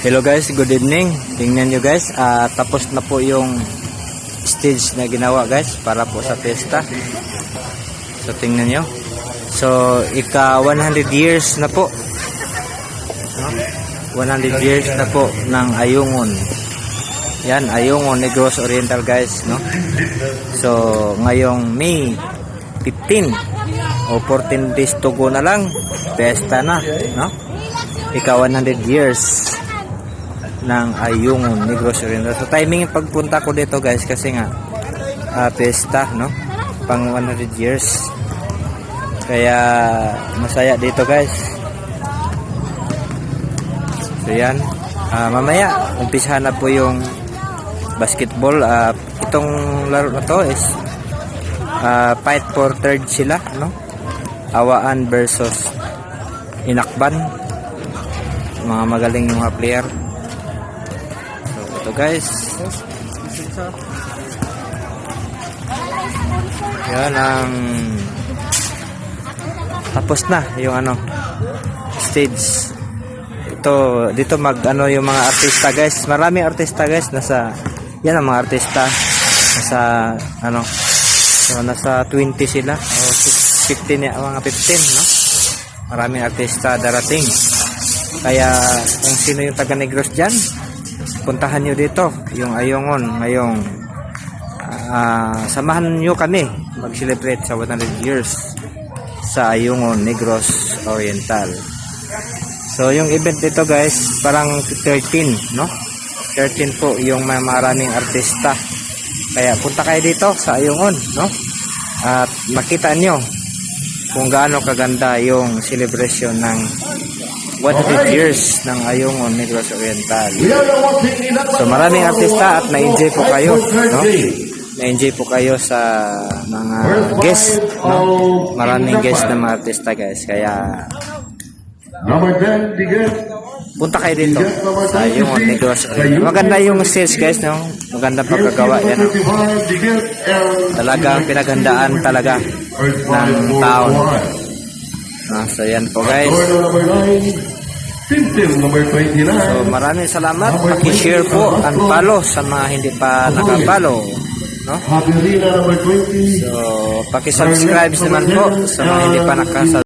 Hello guys, good evening. Tingnan nyo guys, tapos na po yung stage na ginawa guys para po sa pesta. So tingnan nyo. So ika 100 years na po. No? 100 years na po ng Ayungin. Yan, Ayungin Negros Oriental guys, no? So ngayong May 15 o 14 days to go na lang, pesta na, no? Ika 100 years ng Ayungin Negros Oriental. So timing yung pagpunta ko dito guys kasi nga pesta, no? Pang 100 years. Kaya masaya dito guys. So yan, mamaya umpisahan na po yung basketball. Itong laro na to is fight for third sila, no? Awaan versus Inakban, mga magaling yung mga player. So ito guys, yan ang tapos na yung stage. Ito dito yung mga artista guys, maraming artista guys, yan ang mga artista nasa 20 sila o 15 mga 15, no? Maraming artista darating. Kaya kung sino yung taga Negros dyan, puntahan nyo dito yung Ayungin ngayong samahan nyo kami mag-celebrate sa 100 years sa Ayungin Negros Oriental. So yung event dito guys, parang 13, no? 13 po yung maraming artista. Kaya punta kayo dito sa Ayungin, no? At makita nyo kung gaano kaganda yung celebration ng 100 years ng Ayungin Negros Oriental. So maraming artista at na-enjoy po kayo, no? Na-enjoy po kayo sa mga guest, no? Maraming guest na mga artista guys. Kaya punta kayo dito sa Ayungin Negros Oriental. Maganda yung stage guys, no? Maganda pagkagawa yan, no? Talagang pinaghandaan talaga ng taon. So yan po guys. So maraming salamat. Paki-share po and follow sa mga hindi pa nakapollow, no? So paki-subscribe naman po sa mga hindi pa nakasubscribe.